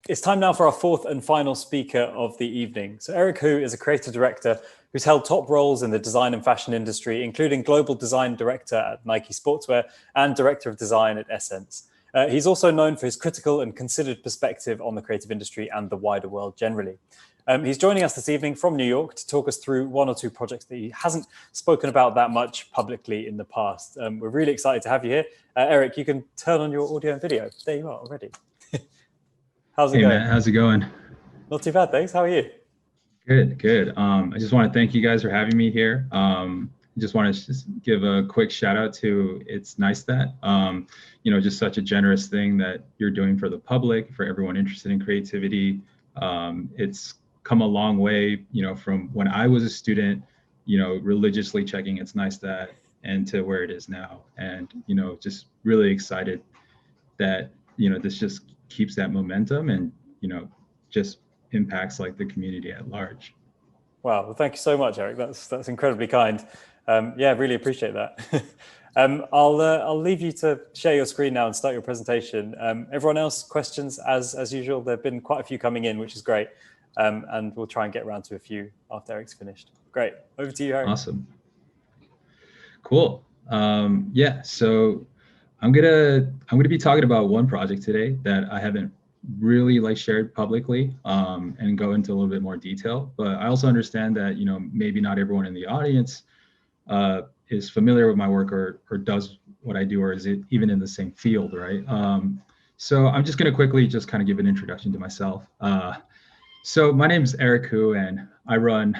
It's time now for our fourth and final speaker of the evening. So Eric Hu is a creative director who's held top roles in the design and fashion industry, including global design director at Nike Sportswear and director of design at Essence. He's also known for his critical and considered perspective on the creative industry and the wider world generally. He's joining us this evening from New York to talk us through one or two projects that he hasn't spoken about that much publicly in the past. We're really excited to have you here. Eric, you can turn on your audio and video. There you are already. How's it going? Matt, how's it going? Not too bad, thanks. How are you? Good, good. I just want to thank you guys for having me here. I just want to give a quick shout out to It's Neistat. Just such a generous thing that you're doing for the public, for everyone interested in creativity. It's come a long way, from when I was a student, religiously checking It's Neistat and to where it is now. And, just really excited that, this just keeps that momentum and, just impacts like the community at large. Wow, well, thank you so much, Eric. That's incredibly kind. Yeah, really appreciate that. I'll leave you to share your screen now and start your presentation. Everyone else, questions as usual. There've been quite a few coming in, which is great. And we'll try and get around to a few after Eric's finished. Great, over to you, Eric. Awesome. Cool. Yeah, so I'm gonna be talking about one project today that I haven't really shared publicly and go into a little bit more detail. But I also understand that maybe not everyone in the audience is familiar with my work or does what I do, or is it even in the same field, right? So I'm just gonna quickly just kind of give an introduction to myself. So my name is Eric Hu, and I run.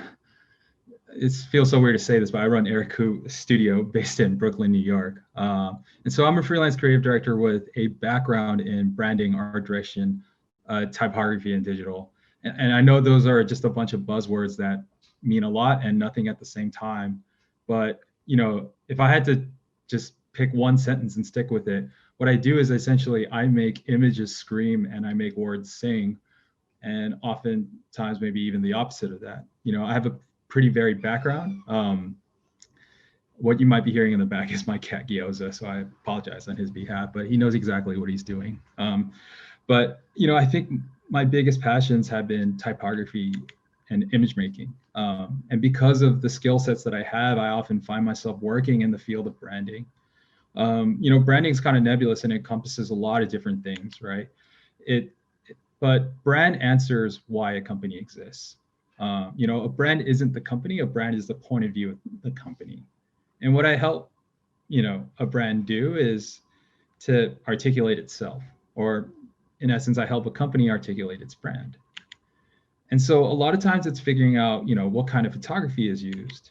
It feels so weird to say this, but I run Eric Hu Studio based in Brooklyn, New York. And so I'm a freelance creative director with a background in branding, art direction, typography, and digital. And I know those are just a bunch of buzzwords that mean a lot and nothing at the same time. But, if I had to just pick one sentence and stick with it, what I do is essentially I make images scream and I make words sing. And oftentimes maybe even the opposite of that. I have a pretty varied background. What you might be hearing in the back is my cat Gyoza, so I apologize on his behalf, but he knows exactly what he's doing. But I think my biggest passions have been typography and image making. And because of the skill sets that I have, I often find myself working in the field of branding. Branding is kind of nebulous and encompasses a lot of different things, right? But brand answers why a company exists. A brand isn't the company, a brand is the point of view of the company. And what I help, a brand do is to articulate itself, or in essence, I help a company articulate its brand. And so a lot of times it's figuring out, what kind of photography is used,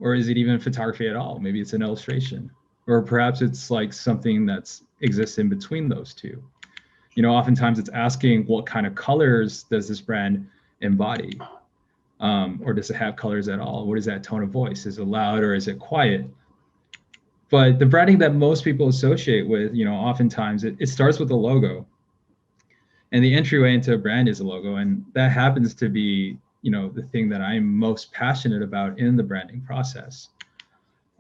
or is it even photography at all? Maybe it's an illustration, or perhaps it's like something that's exists in between those two. Oftentimes it's asking what kind of colors does this brand embody? Or does it have colors at all? What is that tone of voice? Is it loud or is it quiet? But the branding that most people associate with, oftentimes it starts with a logo. And the entryway into a brand is a logo. And that happens to be, the thing that I'm most passionate about in the branding process.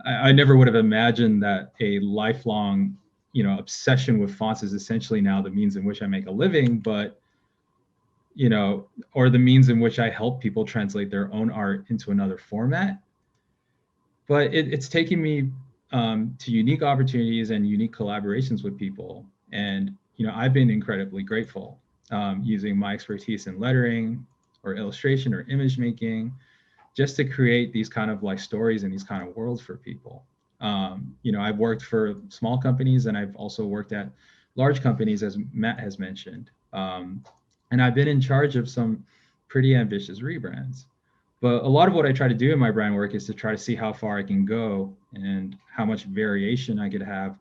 I never would have imagined that a lifelong, obsession with fonts is essentially now the means in which I make a living, but or the means in which I help people translate their own art into another format. But it's taking me to unique opportunities and unique collaborations with people. And, I've been incredibly grateful using my expertise in lettering or illustration or image making, just to create these kind of stories and these kind of worlds for people. I've worked for small companies and I've also worked at large companies, as Matt has mentioned. And I've been in charge of some pretty ambitious rebrands. But a lot of what I try to do in my brand work is to try to see how far I can go and how much variation I could have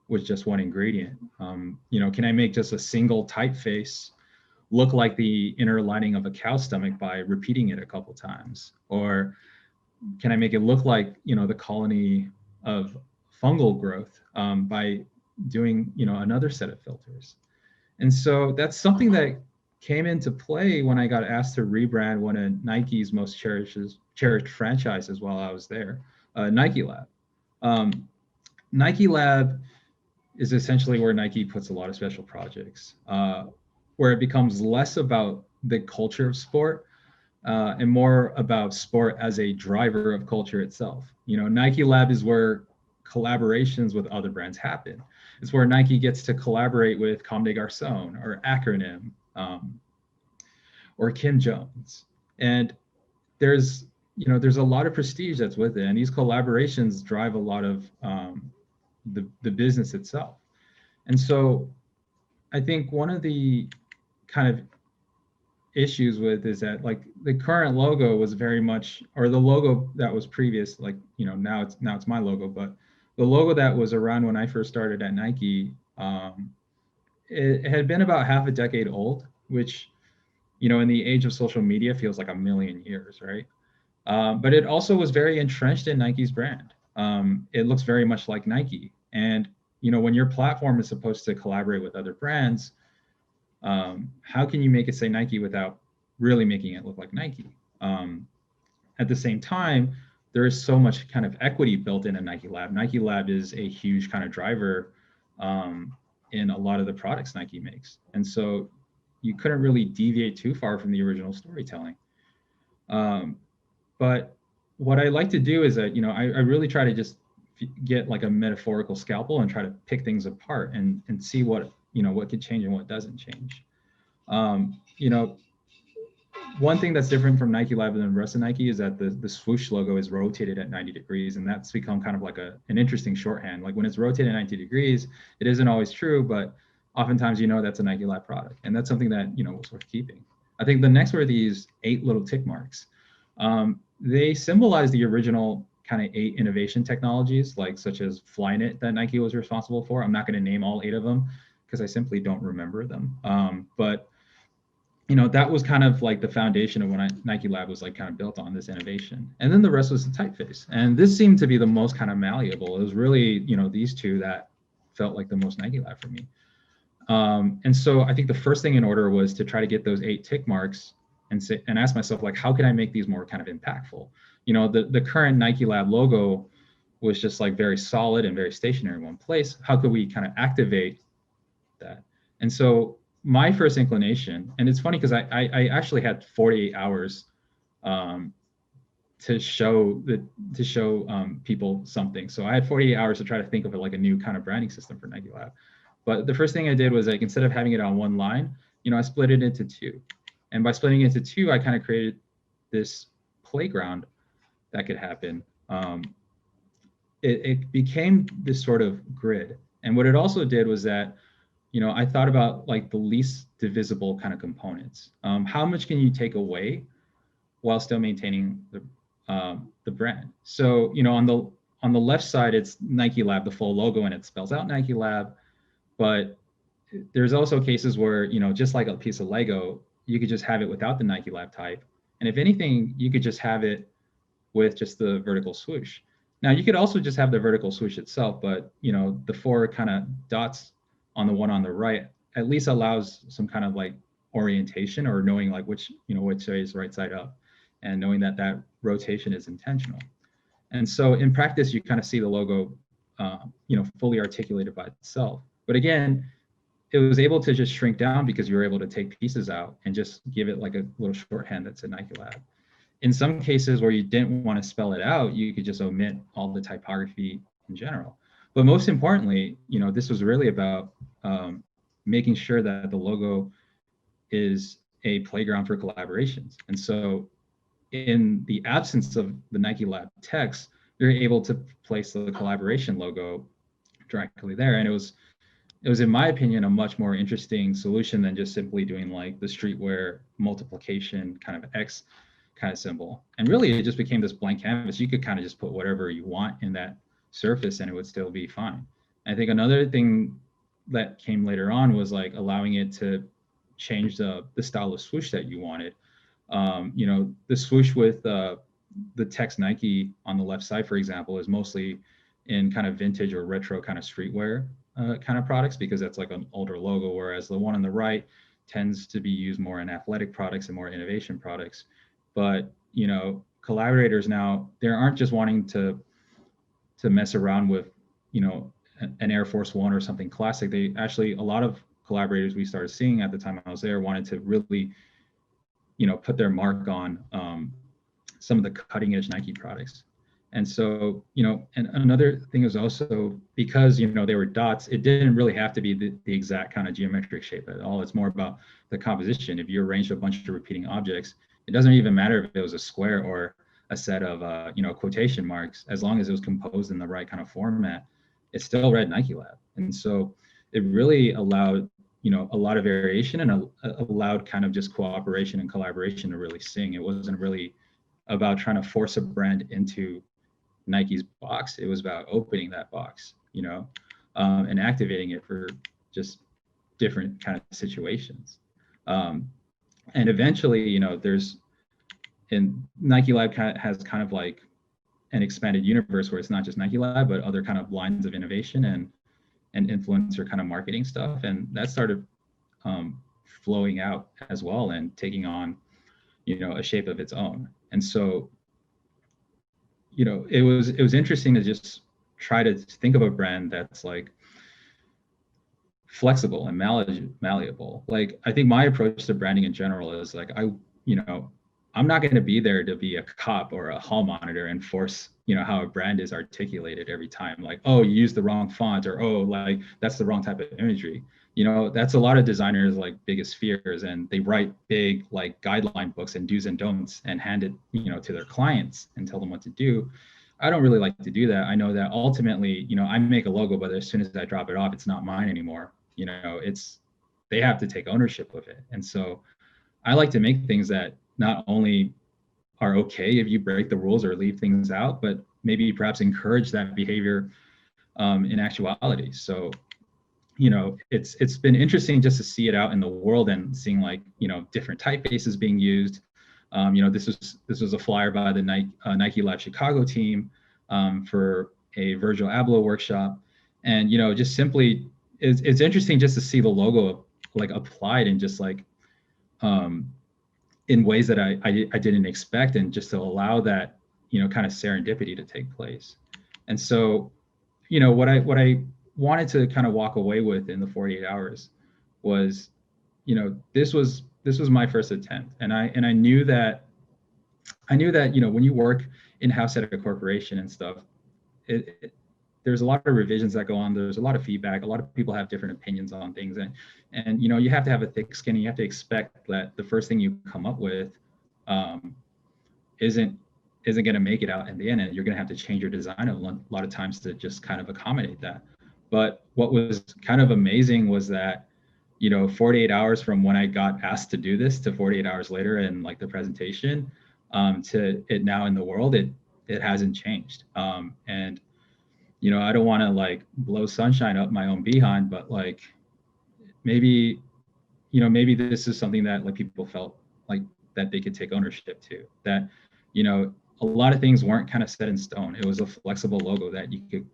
with just one ingredient. Can I make just a single typeface look like the inner lining of a cow stomach by repeating it a couple times? Or can I make it look like, the colony of fungal growth by doing, another set of filters? And so that's something that came into play when I got asked to rebrand one of Nike's most cherished franchises while I was there, Nike Lab. Nike Lab is essentially where Nike puts a lot of special projects. where it becomes less about the culture of sport and more about sport as a driver of culture itself. You know, Nike Lab is where collaborations with other brands happen. It's where Nike gets to collaborate with Comme des Garçons or Acronym or Kim Jones. And there's, you know, there's a lot of prestige that's with it. And these collaborations drive a lot of the business itself. And so I think one of the kind of issues with is that like the current logo was very much, or the logo that was previous, like, you know, now it's my logo, but the logo that was around when I first started at Nike, it had been about half a decade old, which, you know, in the age of social media feels like a million years, right? But it also was very entrenched in Nike's brand. It looks very much like Nike. And, you know, when your platform is supposed to collaborate with other brands, how can you make it say Nike without really making it look like Nike? At the same time, there is so much kind of equity built in a Nike Lab. Nike Lab is a huge kind of driver in a lot of the products Nike makes. And so you couldn't really deviate too far from the original storytelling. But what I like to do is that, you know, I really try to just get like a metaphorical scalpel and try to pick things apart and see what, you know, what could change and what doesn't change. You know, one thing that's different from Nike Lab than the rest of Nike is that the swoosh logo is rotated at 90 degrees, and that's become kind of like an interesting shorthand. Like when it's rotated at 90 degrees, it isn't always true, but oftentimes, you know, that's a Nike Lab product, and that's something that, you know, was worth keeping. I think the next were these 8 little tick marks. They symbolize the original kind of 8 innovation technologies, like such as Flyknit that Nike was responsible for. I'm not going to name all 8 of them because I simply don't remember them. But you know, that was kind of like the foundation of when Nike Lab was like kind of built on this innovation. And then the rest was the typeface. And this seemed to be the most kind of malleable. It was really, you know, these 2 that felt like the most Nike Lab for me. And so I think the first thing in order was to try to get those 8 tick marks and ask myself, like, how can I make these more kind of impactful? You know, the current Nike Lab logo was just like very solid and very stationary in one place. How could we kind of activate that? And so my first inclination, and it's funny because I actually had 48 hours to show people something. So I had 48 hours to try to think of it like a new kind of branding system for Nike Lab. But the first thing I did was, like, instead of having it on one line, you know, I split it into 2. And by splitting it into 2, I kind of created this playground that could happen. It became this sort of grid. And what it also did was that, you know, I thought about like the least divisible kind of components. How much can you take away while still maintaining the brand? So, you know, on the left side, it's Nike Lab, the full logo, and it spells out Nike Lab. But there's also cases where, you know, just like a piece of Lego, you could just have it without the Nike Lab type. And if anything, you could just have it with just the vertical swoosh. Now, you could also just have the vertical swoosh itself, but, you know, the 4 kind of dots on the one on the right at least allows some kind of like orientation, or knowing like which, you know, which way is right side up, and knowing that that rotation is intentional. And so in practice, you kind of see the logo, you know, fully articulated by itself. But again, it was able to just shrink down because you were able to take pieces out and just give it like a little shorthand that said Nike Lab. In some cases where you didn't want to spell it out, you could just omit all the typography in general. But most importantly, you know, this was really about making sure that the logo is a playground for collaborations. And so in the absence of the Nike Lab text, you're able to place the collaboration logo directly there. And it was, in my opinion, a much more interesting solution than just simply doing like the streetwear multiplication kind of X kind of symbol. And really, it just became this blank canvas. You could kind of just put whatever you want in that surface and it would still be fine. I think another thing that came later on was like allowing it to change the style of swoosh that you wanted. You know, the swoosh with the text Nike on the left side, for example, is mostly in kind of vintage or retro kind of streetwear kind of products, because that's like an older logo, whereas the one on the right tends to be used more in athletic products and more innovation products. But, you know, collaborators now, they aren't just wanting to mess around with, you know, an Air Force One or something classic. They actually, a lot of collaborators we started seeing at the time I was there wanted to really, you know, put their mark on some of the cutting edge Nike products. And so, you know, and another thing is also because, you know, they were dots, it didn't really have to be the exact kind of geometric shape at all. It's more about the composition. If you arrange a bunch of repeating objects, it doesn't even matter if it was a square or a set of, you know, quotation marks, as long as it was composed in the right kind of format, it still read Nike Lab. And so it really allowed, you know, a lot of variation and allowed kind of just cooperation and collaboration to really sing. It wasn't really about trying to force a brand into Nike's box. It was about opening that box, you know, and activating it for just different kind of situations. And eventually, you know, in Nike Lab has kind of like an expanded universe where it's not just Nike Lab, but other kind of lines of innovation and influencer kind of marketing stuff. And that started flowing out as well and taking on, you know, a shape of its own. And so, you know, it was interesting to just try to think of a brand that's like flexible and malleable. Like, I think my approach to branding in general is like, you know, I'm not going to be there to be a cop or a hall monitor and force, you know, how a brand is articulated every time. Like, oh, you used the wrong font, or oh, like that's the wrong type of imagery. You know, that's a lot of designers' like biggest fears, and they write big like guideline books and do's and don'ts and hand it, you know, to their clients and tell them what to do. I don't really like to do that. I know that ultimately, you know, I make a logo, but as soon as I drop it off, it's not mine anymore. You know, they have to take ownership of it. And so I like to make things that not only are okay if you break the rules or leave things out, but maybe perhaps encourage that behavior in actuality. So, you know, it's been interesting just to see it out in the world and seeing like, you know, different typefaces being used. You know, this was a flyer by the Nike Lab Chicago team for a Virgil Abloh workshop. And, you know, just simply, it's interesting just to see the logo like applied and just like, in ways that I didn't expect, and just to allow that, you know, kind of serendipity to take place. And so, you know, what I wanted to kind of walk away with in the 48 hours was, you know, this was my first attempt. And I knew that, you know, when you work in-house at a corporation and stuff, there's a lot of revisions that go on. There's a lot of feedback. A lot of people have different opinions on things, and you know, you have to have a thick skin. And you have to expect that the first thing you come up with isn't going to make it out in the end, and you're going to have to change your design a lot of times to just kind of accommodate that. But what was kind of amazing was that, you know, 48 hours from when I got asked to do this to 48 hours later and like the presentation to it now in the world, it hasn't changed. And you know, I don't want to like blow sunshine up my own behind, but like maybe, you know, maybe this is something that like people felt like that they could take ownership to, that, you know, a lot of things weren't kind of set in stone. It was a flexible logo that you could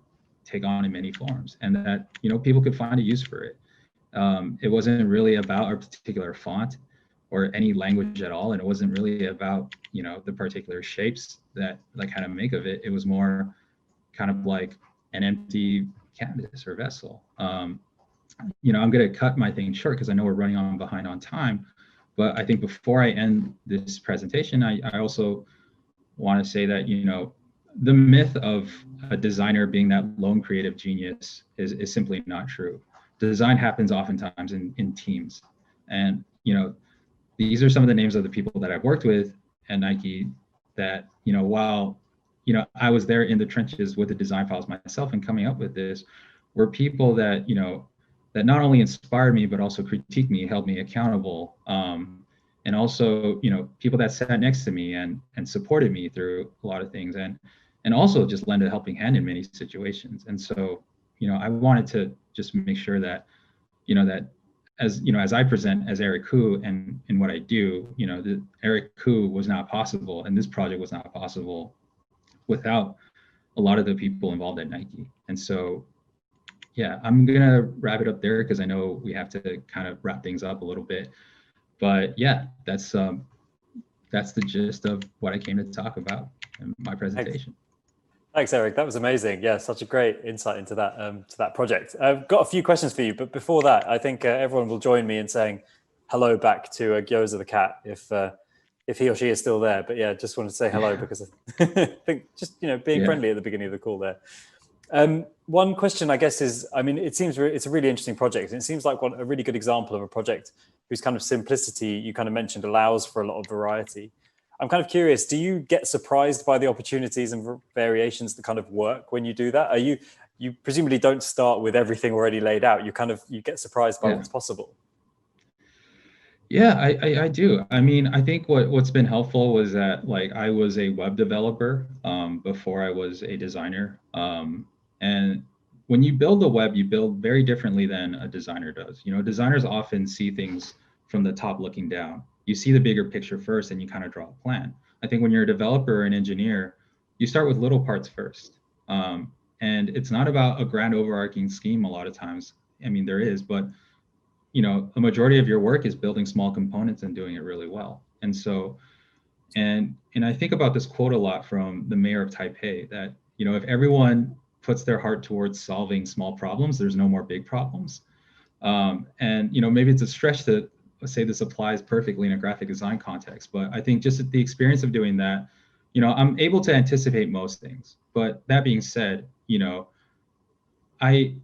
take on in many forms, and that, you know, people could find a use for it. It wasn't really about a particular font or any language at all. And it wasn't really about, you know, the particular shapes that like kind of make of it. It was more kind of like an empty canvas or vessel. You know, I'm going to cut my thing short because I know we're running behind on time. But I think before I end this presentation, I also want to say that, you know, the myth of a designer being that lone creative genius is simply not true. Design happens oftentimes in teams. And, you know, these are some of the names of the people that I've worked with at Nike that, you know, while, you know, I was there in the trenches with the design files myself and coming up with this, were people that, you know, that not only inspired me, but also critiqued me, held me accountable. And also, you know, people that sat next to me and supported me through a lot of things, and also just lend a helping hand in many situations. And so, you know, I wanted to just make sure that, you know, that as, you know, as I present as Eric Koo and in what I do, you know, the Eric Koo was not possible, and this project was not possible without a lot of the people involved at Nike. And so, yeah, I'm gonna wrap it up there because I know we have to kind of wrap things up a little bit. But yeah, that's the gist of what I came to talk about in my presentation. Thanks, Eric. That was amazing. Yeah, such a great insight into that project. I've got a few questions for you, but before that, I think everyone will join me in saying hello back to Gyoza the cat if he or she is still there. But yeah, just wanted to say hello because I think just being Yeah. friendly at the beginning of the call there. One question, I guess, is I mean, it's a really interesting project, and it seems like a really good example of a project whose kind of simplicity you kind of mentioned allows for a lot of variety. I'm kind of curious, do you get surprised by the opportunities and variations that kind of work when you do that? You presumably don't start with everything already laid out. You get surprised by Yeah. what's possible. Yeah, I do. I mean, I think what's been helpful was that like I was a web developer before I was a designer. And when you build a web, you build very differently than a designer does. You know, designers often see things from the top looking down. You see the bigger picture first and you kind of draw a plan. I think when you're a developer or an engineer, you start with little parts first. And it's not about a grand overarching scheme a lot of times. I mean, there is, but you know, a majority of your work is building small components and doing it really well. And so, and I think about this quote a lot from the mayor of Taipei that, you know, if everyone puts their heart towards solving small problems, there's no more big problems. And, you know, maybe it's a stretch to say this applies perfectly in a graphic design context, but I think just the experience of doing that, you know, I'm able to anticipate most things. But that being said, you know, I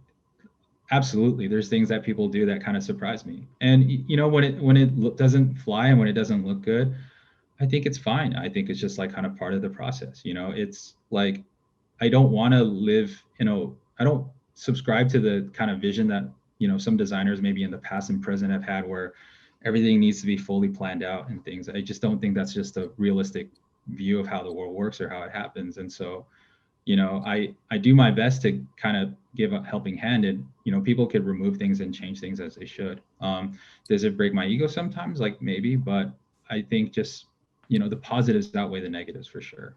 absolutely there's things that people do that kind of surprise me, and you know when it doesn't fly and when it doesn't look good, I think it's fine. I think it's just like kind of part of the process. You know, it's like I don't want to live, you know, I don't subscribe to the kind of vision that, you know, some designers maybe in the past and present have had where everything needs to be fully planned out and things. I just don't think that's just a realistic view of how the world works or how it happens. And so, you know, I do my best to kind of give a helping hand, and you know, people could remove things and change things as they should. Does it break my ego sometimes? Like maybe, but I think just, you know, the positives outweigh the negatives for sure.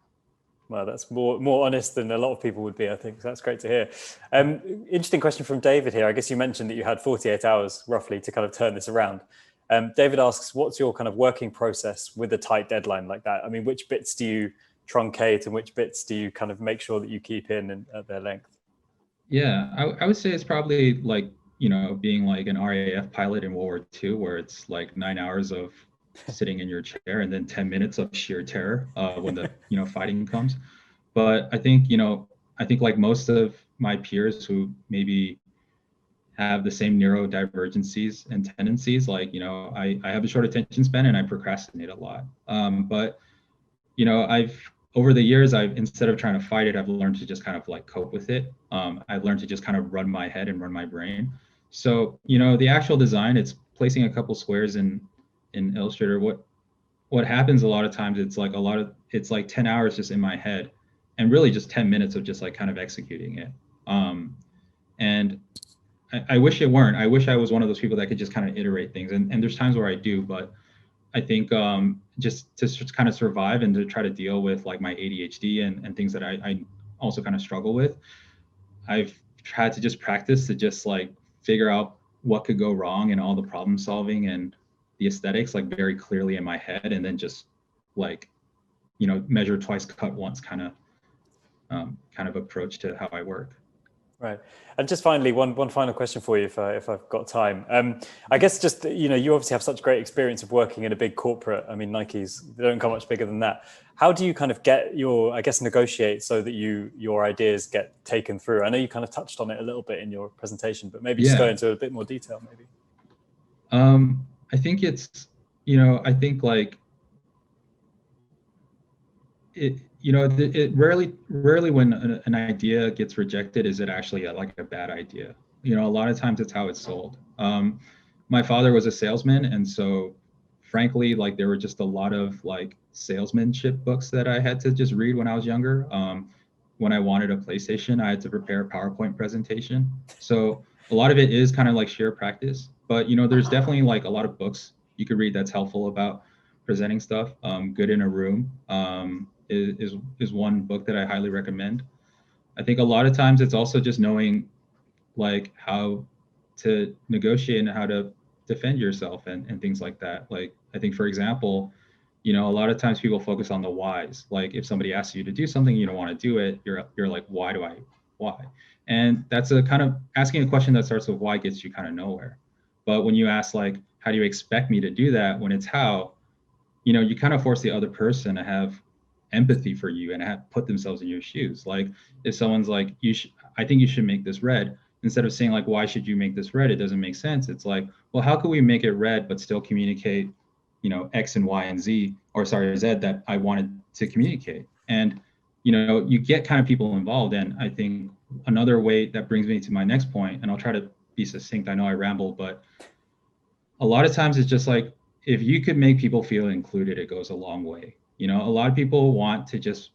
Well, that's more honest than a lot of people would be, I think. So that's great to hear. Interesting question from David here. I guess you mentioned that you had 48 hours roughly to kind of turn this around. David asks, what's your kind of working process with a tight deadline like that? I mean, which bits do you truncate and which bits do you kind of make sure that you keep in and at their length? Yeah, I would say it's probably like, you know, being like an RAF pilot in World War II, where it's like 9 hours of sitting in your chair and then 10 minutes of sheer terror when the, you know, fighting comes. But I think, you know, I think like most of my peers who maybe have the same neurodivergencies and tendencies, like, you know, I have a short attention span and I procrastinate a lot. But you know, over the years, I've instead of trying to fight it, I've learned to just kind of like cope with it. I've learned to just kind of run my head and run my brain. So, you know, the actual design, it's placing a couple squares in Illustrator. What happens a lot of times, it's like 10 hours just in my head, and really just 10 minutes of just like kind of executing it. And I wish it weren't. I wish I was one of those people that could just kind of iterate things. And there's times where I do, but I think just to kind of survive and to try to deal with like my ADHD and things that I also kind of struggle with, I've tried to just practice to just like figure out what could go wrong and all the problem solving and the aesthetics like very clearly in my head, and then just like, you know, measure twice, cut once kind of approach to how I work. Right. And just finally, one final question for you, if I've got time. I guess just, you know, you obviously have such great experience of working in a big corporate. I mean, they don't come much bigger than that. How do you kind of negotiate so that your ideas get taken through? I know you kind of touched on it a little bit in your presentation, but maybe just go into a bit more detail, maybe. I think it's, you know, I think like it, you know, it rarely when an idea gets rejected is it actually like a bad idea. You know, a lot of times it's how it's sold. My father was a salesman, and so frankly, like there were just a lot of like salesmanship books that I had to just read when I was younger. When I wanted a PlayStation, I had to prepare a PowerPoint presentation. So a lot of it is kind of like sheer practice, but you know, there's definitely like a lot of books you could read that's helpful about presenting stuff. Good in a Room is one book that I highly recommend. I think a lot of times it's also just knowing like how to negotiate and how to defend yourself and things like that. Like I think, for example, You know, a lot of times people focus on the whys. Like if somebody asks you to do something, you don't want to do it, you're like, why? And that's a kind of asking a question that starts with why gets you kind of nowhere. But when you ask like, how do you expect me to do that when it's how, you know, you kind of force the other person to have empathy for you and have put themselves in your shoes. Like if someone's like, I think you should make this red, instead of saying like, why should you make this red? It doesn't make sense. It's like, well, how can we make it red but still communicate, you know, X and Y and Z, or sorry, Z, that I wanted to communicate? And, you know, you get kind of people involved. And I think another way that brings me to my next point, and I'll try to be succinct. I know I ramble, but a lot of times it's just like, if you could make people feel included, it goes a long way. You know, a lot of people want to just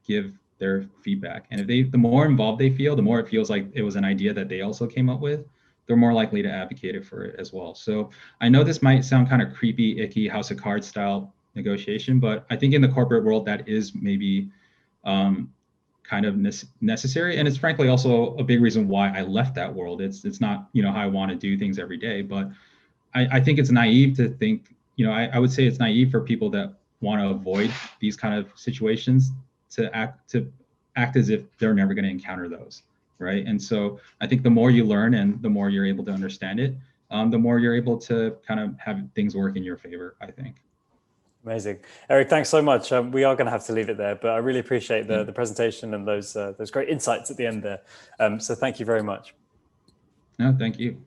give their feedback. And if the more involved they feel, the more it feels like it was an idea that they also came up with, they're more likely to advocate for it as well. So I know this might sound kind of creepy, icky, House of Cards style negotiation, but I think in the corporate world, that is maybe kind of necessary. And it's frankly also a big reason why I left that world. It's not, you know, how I want to do things every day, but I think it's naive to think, you know, I would say it's naive for people that want to avoid these kind of situations to act as if they're never going to encounter those, right? And so I think the more you learn and the more you're able to understand it, the more you're able to kind of have things work in your favor, I think. Amazing. Eric, thanks so much. We are going to have to leave it there, but I really appreciate the presentation and those great insights at the end there. So thank you very much. No, thank you.